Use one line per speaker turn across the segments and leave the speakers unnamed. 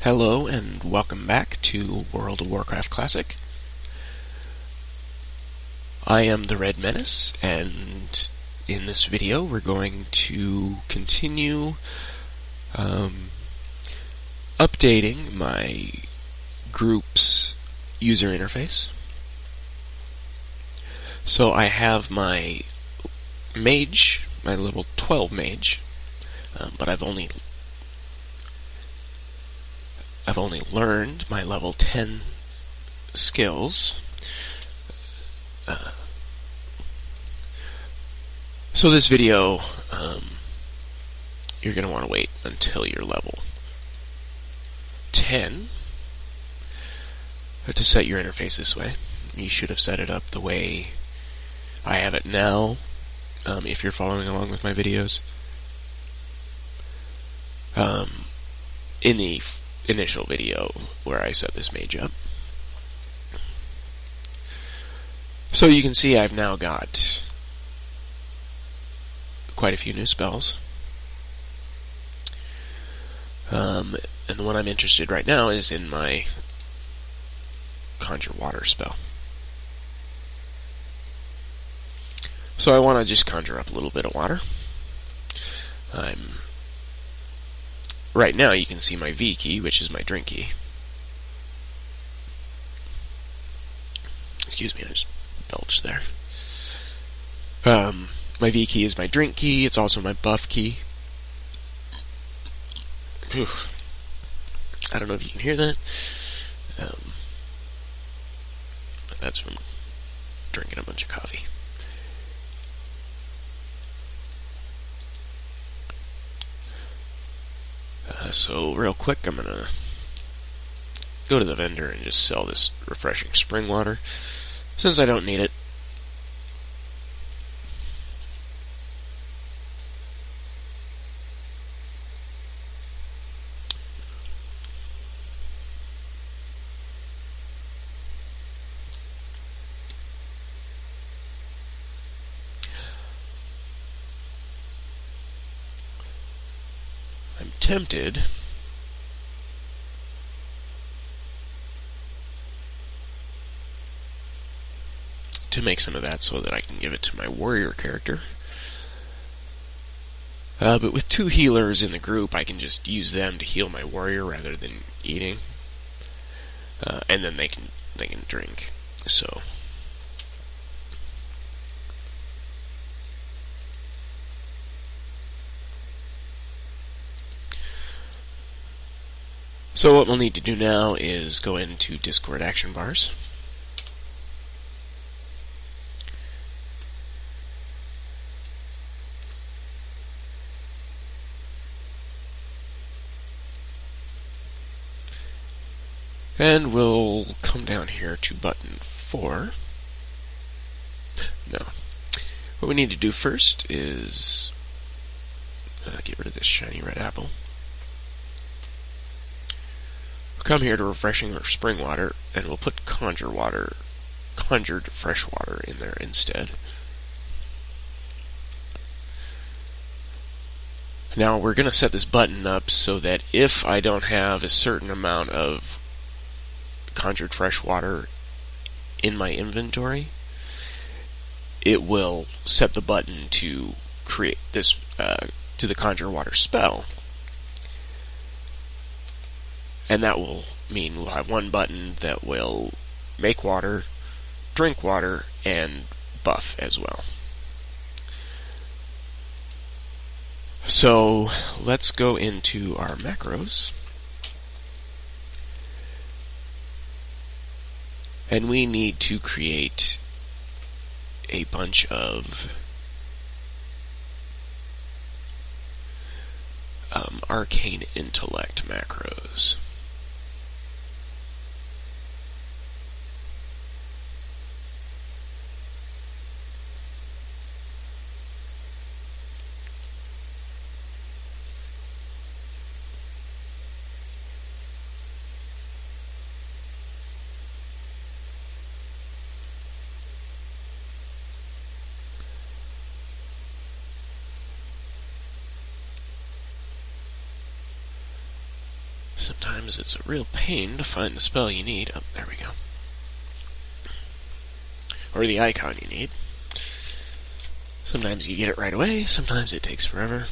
Hello and welcome back to World of Warcraft Classic. I am the Red Menace, and in this video we're going to continue updating my group's user interface. So I have my Mage, my level 12 Mage, but I've only learned my level 10 skills. So this video, you're going to want to wait until you're level 10 to set your interface this way. You should have set it up the way I have it now, if you're following along with my videos. In the initial video where I set this mage up. So you can see I've now got quite a few new spells. And the one I'm interested right now is in my Conjure Water spell. So I want to just conjure up a little bit of water. Right now you can see my V key, which is my drink key. Excuse me, I just belched there. My V key is my drink key, it's also my buff key. Whew. I don't know if you can hear that. But that's from drinking a bunch of coffee. So real quick, I'm going to go to the vendor and just sell this refreshing spring water, since I don't need it. I'm tempted to make some of that so that I can give it to my warrior character. But with two healers in the group, I can just use them to heal my warrior rather than eating. And then they can drink. So what we'll need to do now is go into Discord action bars. And we'll come down here to button 4. No. What we need to do first is get rid of this shiny red apple. Come here to refreshing or spring water, and we'll put conjured fresh water in there instead. Now we're going to set this button up so that if I don't have a certain amount of conjured fresh water in my inventory, it will set the button to create this to the conjure water spell. And that will mean we'll have one button that will make water, drink water, and buff as well. So let's go into our macros. And we need to create a bunch of arcane intellect macros. Sometimes it's a real pain to find the spell you need. Oh, there we go. Or the icon you need. Sometimes you get it right away, sometimes it takes forever.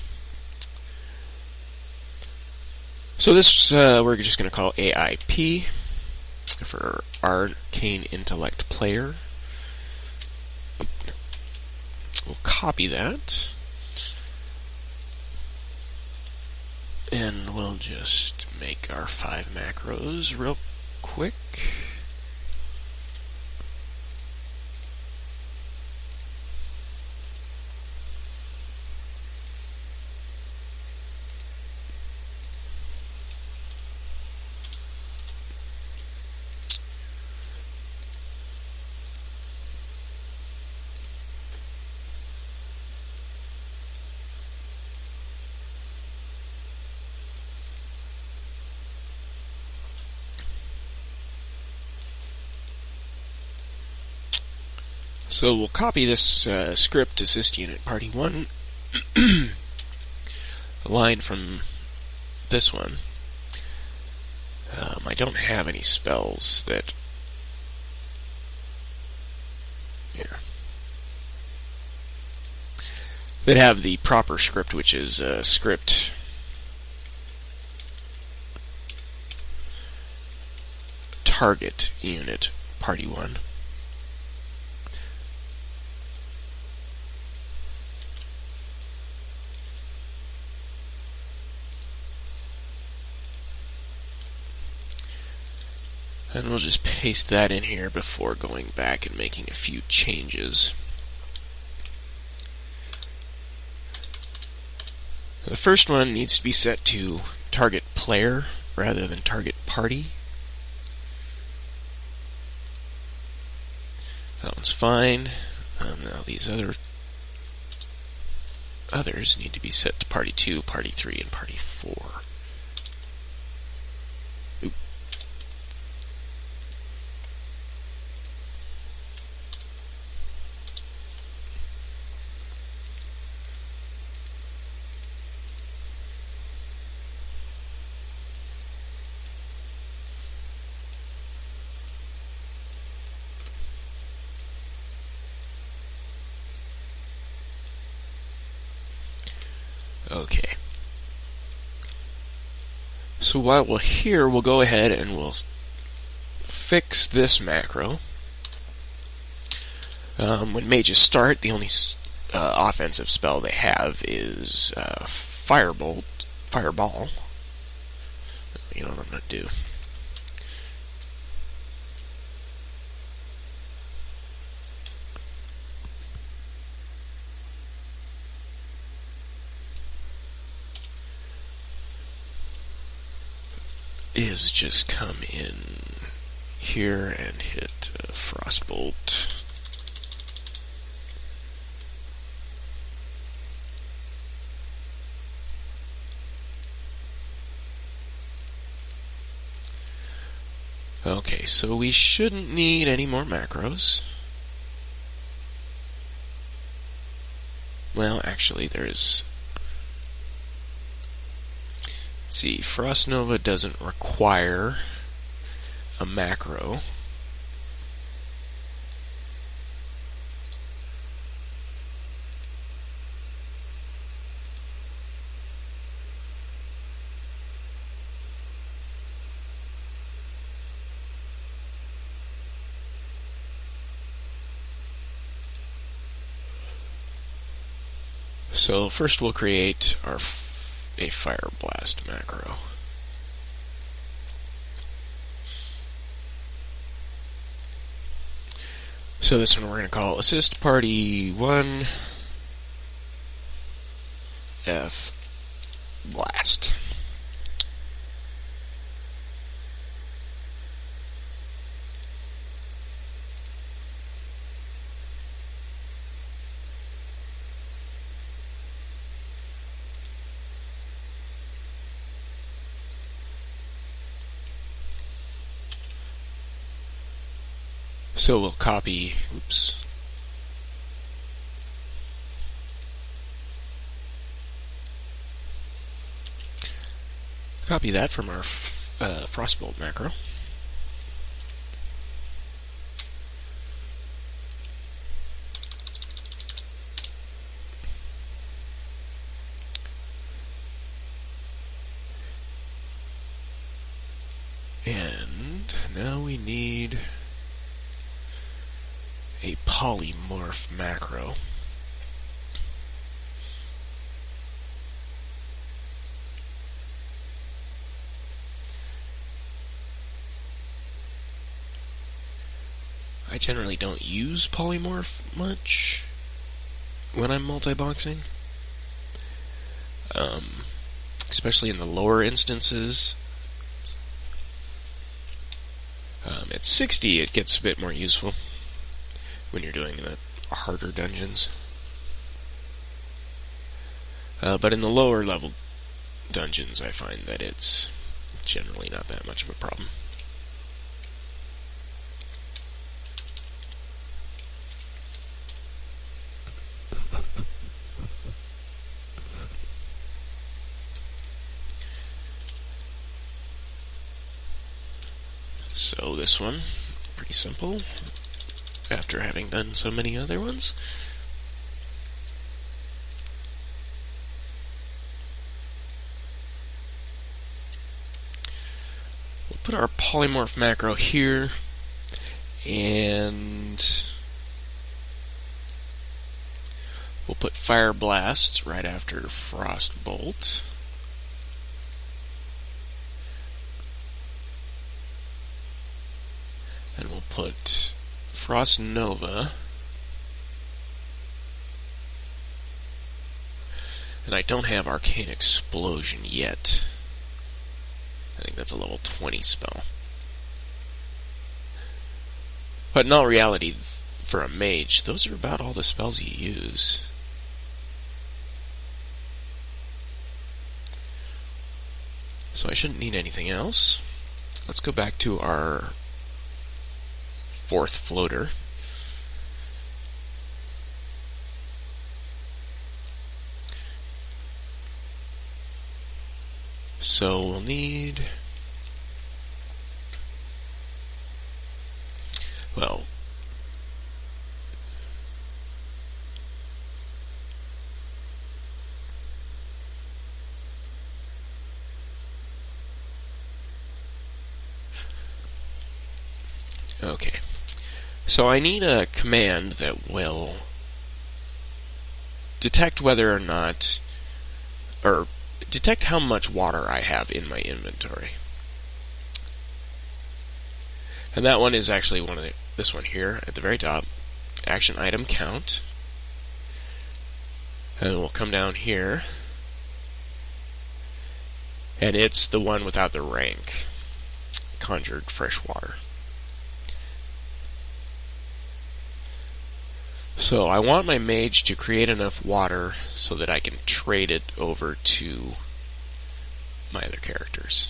So this we're just going to call AIP for Arcane Intellect Player. We'll copy that. And we'll just make our 5 macros real quick. So we'll copy this script to sysunit party 1, a line from this one. I don't have any spells that... that have the proper script, which is script target unit party 1. And we'll just paste that in here before going back and making a few changes. The first one needs to be set to target player rather than target party. That one's fine. Now these others need to be set to party 2, party 3, and party 4. Oop. Okay. So while we're here, we'll go ahead and we'll fix this macro. When mages start, the only offensive spell they have is Fireball. You know what I'm going to do. Is just come in here and hit Frostbolt. Okay, so we shouldn't need any more macros. Well, actually, there is... Let's see, Frost Nova doesn't require a macro. So first we'll create a Fire Blast macro. So this one we're going to call Assist Party 1 F Blast. So we'll copy, copy that from our Frostbolt macro. And now we need a polymorph macro. I generally don't use polymorph much when I'm multiboxing, especially in the lower instances. At 60, it gets a bit more useful when you're doing the harder dungeons. But in the lower level dungeons, I find that it's generally not that much of a problem. So this one, pretty simple, after having done so many other ones. We'll put our polymorph macro here, and we'll put Fire Blast right after Frostbolt. And we'll put Frost Nova. And I don't have Arcane Explosion yet. I think that's a level 20 spell. But in all reality, for a mage, those are about all the spells you use. So I shouldn't need anything else. Let's go back to our fourth floater. So we'll need, well, okay. So I need a command that will detect whether or not, or detect how much water I have in my inventory. And that one is actually this one here at the very top, action item count. And we'll come down here, and it's the one without the rank, conjured fresh water. So I want my mage to create enough water so that I can trade it over to my other characters.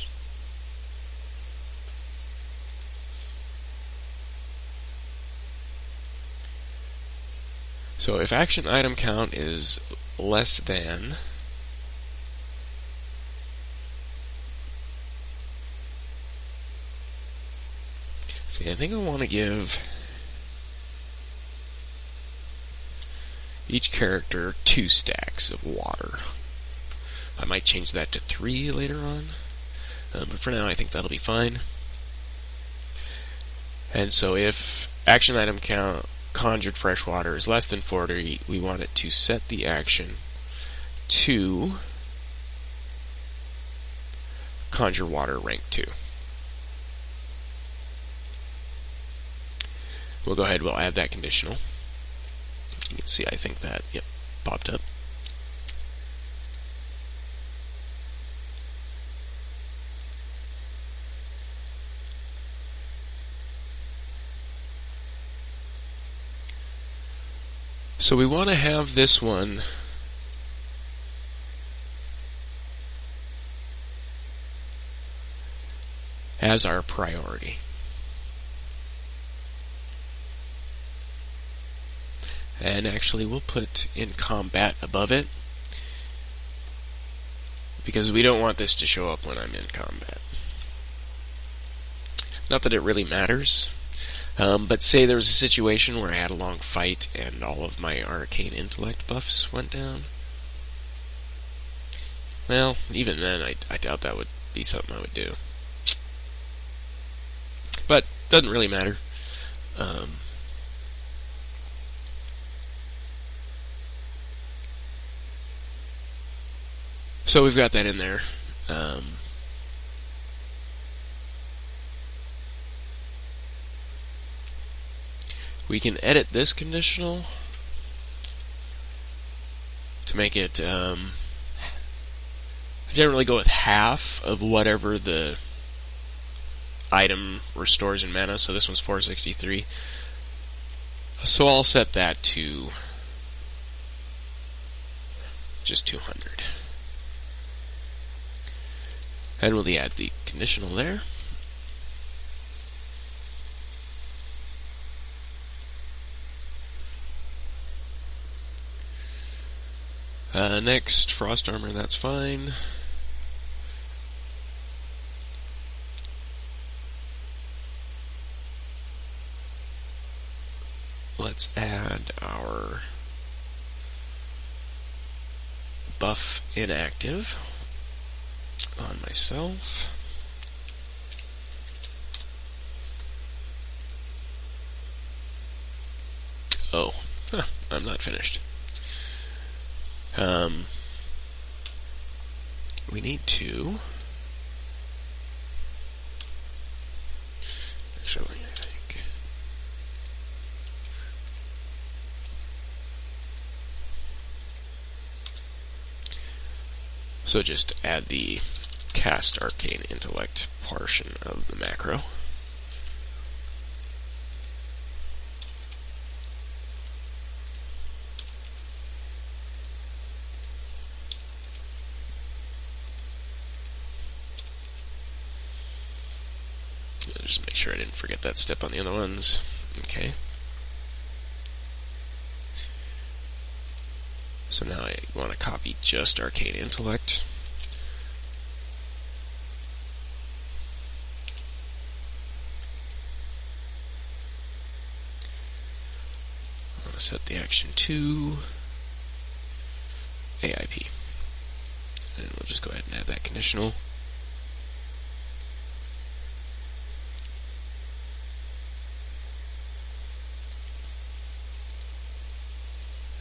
So if action item count is less than, see, I think I want to give each character 2 stacks of water. I might change that to 3 later on, but for now I think that'll be fine. And so if action item count conjured fresh water is less than 40, we want it to set the action to conjure water rank 2. We'll go ahead, we'll add that conditional. You can see, I think that, yep, popped up. So we want to have this one as our priority. And actually we'll put in combat above it, because we don't want this to show up when I'm in combat. Not that it really matters. But say there was a situation where I had a long fight and all of my arcane intellect buffs went down. Well, even then, I doubt that would be something I would do. But, doesn't really matter. So we've got that in there. We can edit this conditional to make it, I generally go with half of whatever the item restores in mana, so this one's 463. So I'll set that to just 200. And we'll add the conditional there. Next, Frost Armor, that's fine. Let's add our buff inactive on myself. Oh, I'm not finished. We need to actually, I think. So just add the cast arcane intellect portion of the macro. Just make sure I didn't forget that step on the other ones. Okay. So now I want to copy just Arcane Intellect. I want to set the action to AIP. And we'll just go ahead and add that conditional.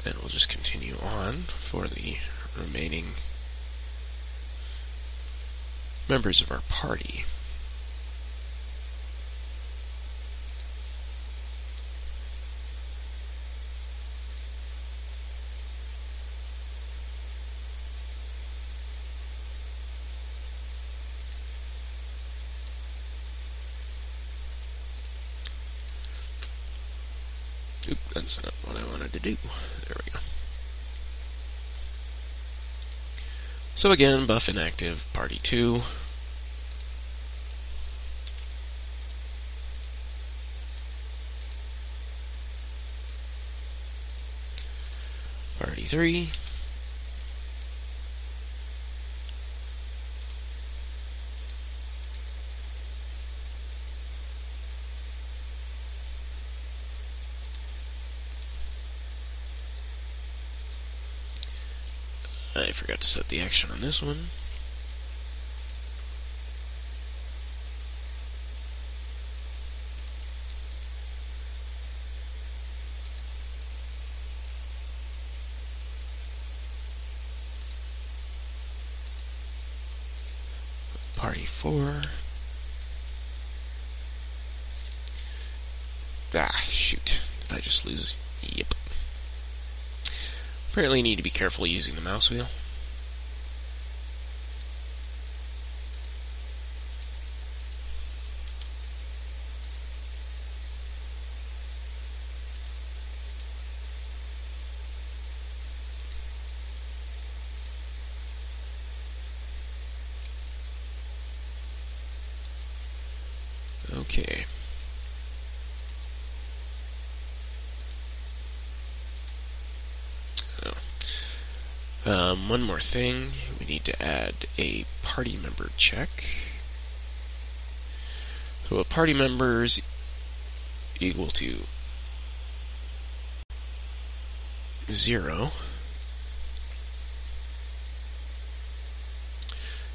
And we'll just continue on for the remaining members of our party. Oop, that's not what I wanted to do. There we go. So again, buff inactive, party 2. Party 3. I forgot to set the action on this one. Party 4. Ah, shoot. Did I just lose? Yep. Apparently need to be careful using the mouse wheel. Okay. One more thing, we need to add a party member check. So party members equal to 0.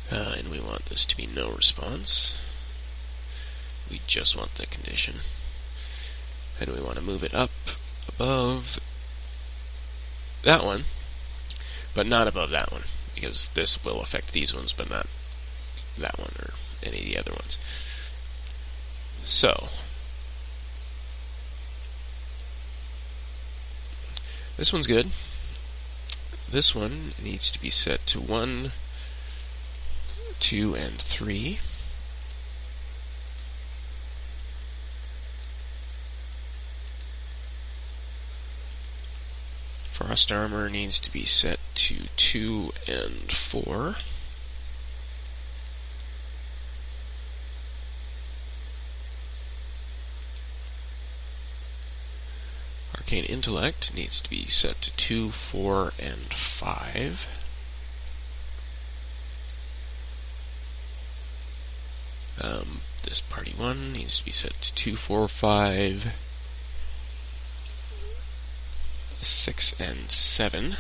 And we want this to be no response. We just want the condition. And we want to move it up above that one, but not above that one, because this will affect these ones, but not that one or any of the other ones. So, this one's good. This one needs to be set to 1, 2, and 3. Frost armor needs to be set to 2 and 4. Arcane intellect needs to be set to 2, 4, and 5. This party 1 needs to be set to 2, 4, 5, 6, and 7.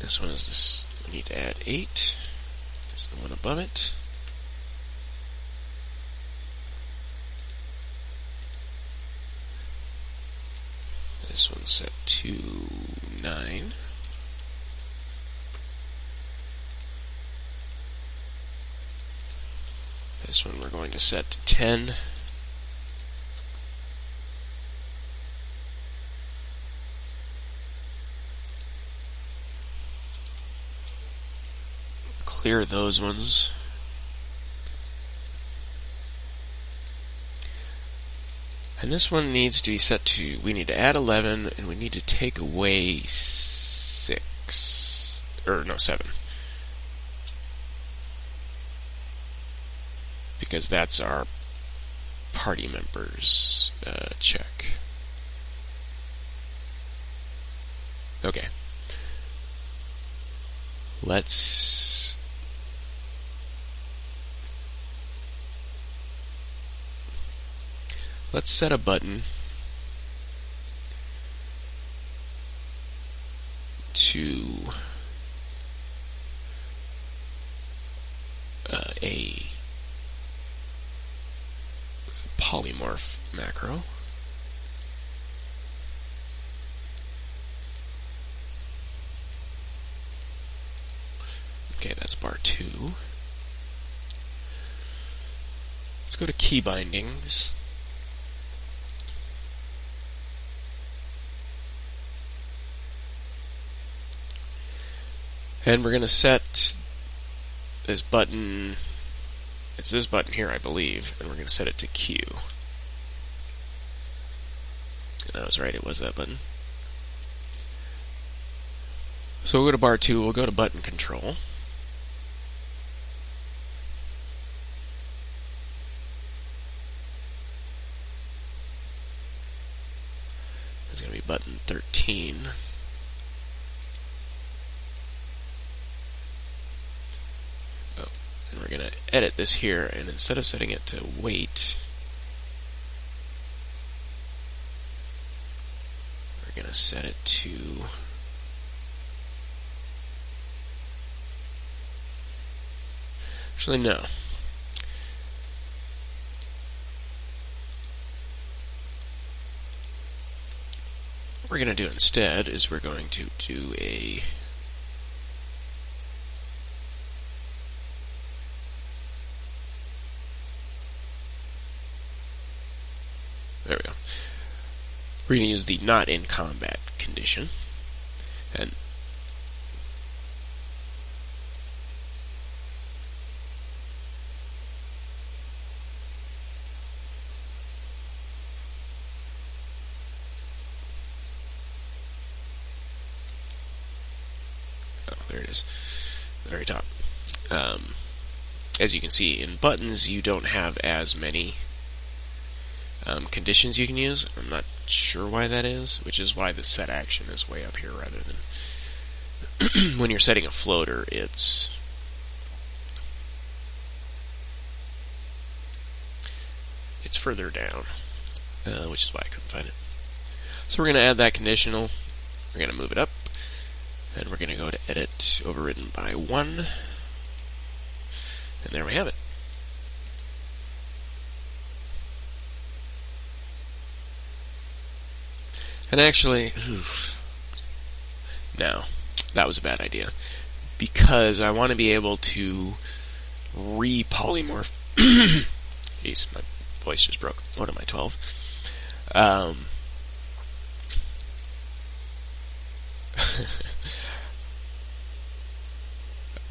This one is this. We need to add 8. There's the one above it. This one's set to 9. This one we're going to set to 10. Clear those ones. And this one needs to be set to, we need to add 11, and we need to take away 6, or no, 7. Because that's our party members check. Okay. Let's set a button to a polymorph macro. Okay, that's bar 2. Let's go to key bindings. And we're going to set this button, it's this button here, I believe, and we're going to set it to Q. And I was right, it was that button. So we'll go to bar 2, we'll go to button control. There's going to be button 13. And we're going to edit this here, and instead of setting it to wait, we're going to set it to actually no. What we're going to do instead is we're going to do a there we go. We're going to use the not in combat condition. And oh, there it is. The very top. As you can see, in buttons, you don't have as many conditions you can use. I'm not sure why that is, which is why the set action is way up here rather than when you're setting a floater, it's it's further down, which is why I couldn't find it. So we're going to add that conditional. We're going to move it up, and we're going to go to Edit, Overridden by 1, and there we have it. And actually, no, that was a bad idea, because I want to be able to re-polymorph. Jeez, my voice just broke. What am I, 12?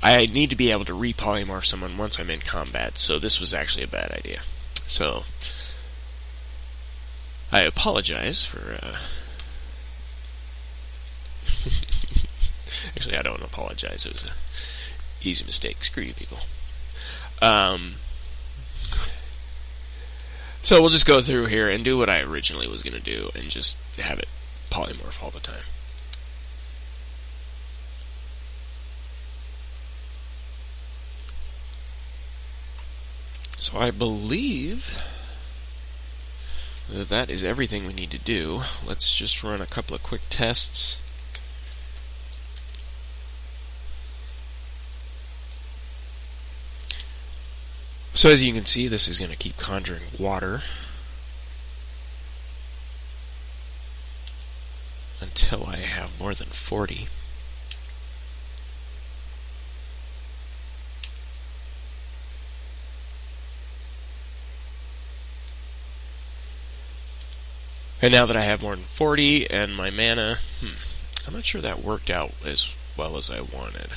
I need to be able to re-polymorph someone once I'm in combat, so this was actually a bad idea. So, I apologize for... Actually, I don't apologize. It was an easy mistake. Screw you people. So we'll just go through here and do what I originally was going to do and just have it polymorph all the time. So I believe that that is everything we need to do. Let's just run a couple of quick tests. So as you can see, this is going to keep conjuring water until I have more than 40. And now that I have more than 40 and my mana, I'm not sure that worked out as well as I wanted.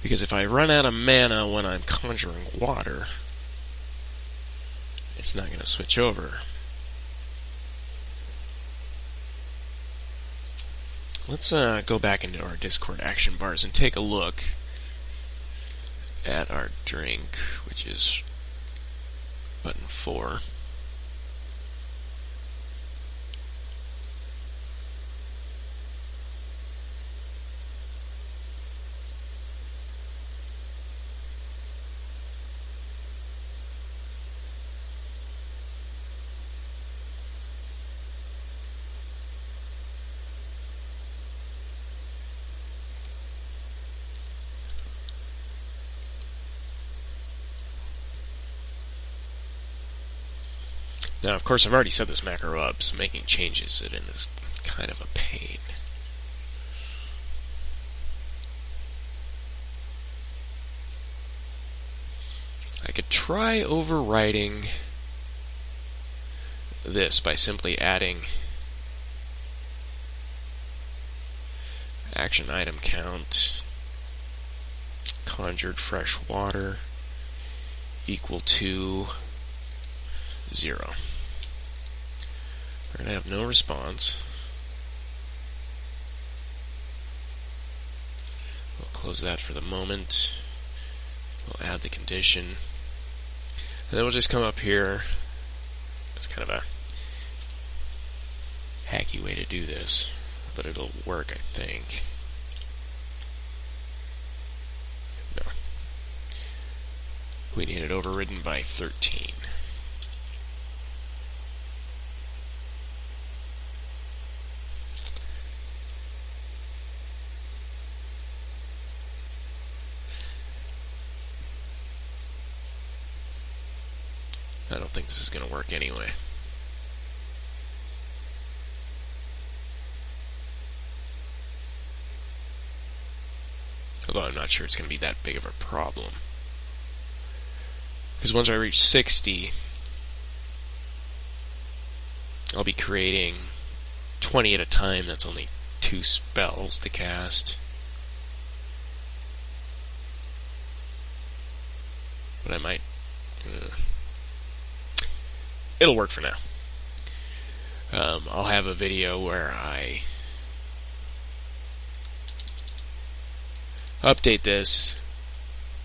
Because if I run out of mana when I'm conjuring water, it's not going to switch over. Let's go back into our Discord action bars and take a look at our drink, which is button 4. Now, of course, I've already set this macro up, so making changes it in is kind of a pain. I could try overriding this by simply adding action item count, conjured fresh water, equal to 0. We're going to have no response. We'll close that for the moment. We'll add the condition. And then we'll just come up here. It's kind of a hacky way to do this, but it'll work, I think. No. We need it overridden by 13. I don't think this is going to work anyway. Although I'm not sure it's going to be that big of a problem. Because once I reach 60, I'll be creating 20 at a time. That's only 2 spells to cast. But I might... it'll work for now. I'll have a video where I update this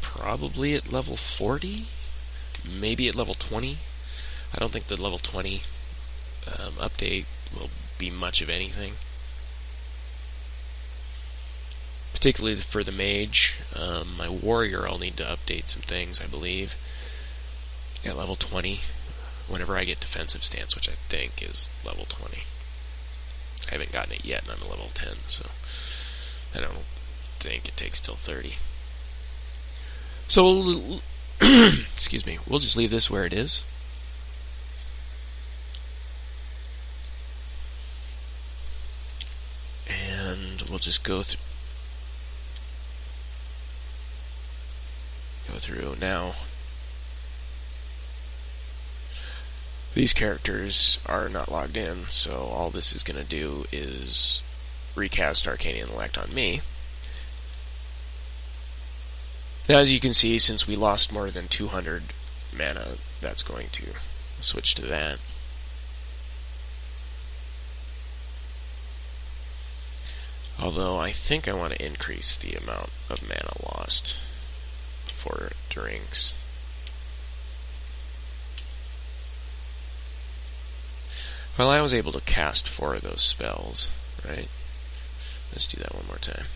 probably at level 40, maybe at level 20. I don't think the level 20 update will be much of anything. particularly for the Mage. My Warrior, I'll need to update some things, I believe. At level 20, whenever I get Defensive Stance, which I think is level 20. I haven't gotten it yet, and I'm a level 10, so I don't think it takes till 30. So, excuse me, we'll just leave this where it is. And we'll just go through now. These characters are not logged in, so all this is going to do is recast Arcane Intellect on me. Now, as you can see, since we lost more than 200 mana, that's going to switch to that. Although I think I want to increase the amount of mana lost for drinks. Well, I was able to cast 4 of those spells, right? Let's do that one more time.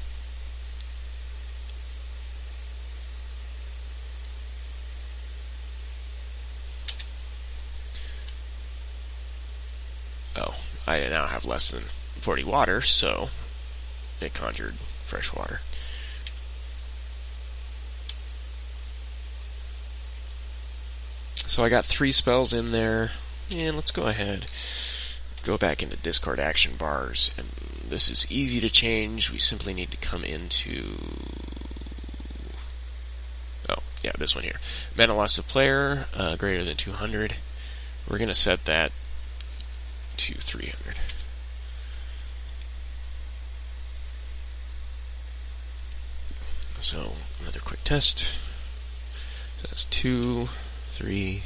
Oh, I now have less than 40 water, so it conjured fresh water. So I got 3 spells in there, and let's go ahead, go back into Discord action bars, and this is easy to change. We simply need to come into, oh yeah, this one here, mana loss of player greater than 200. We're going to set that to 300. So another quick test. So that's 2, 3,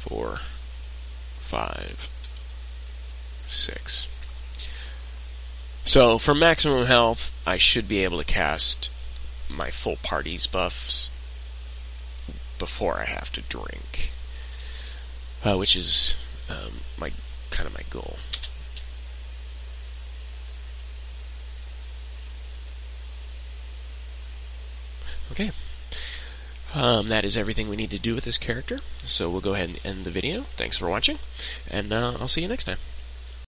4, 5, 6. So for maximum health, I should be able to cast my full party's buffs before I have to drink, which is my goal. Okay. That is everything we need to do with this character, so we'll go ahead and end the video. Thanks for watching, and I'll see you next time.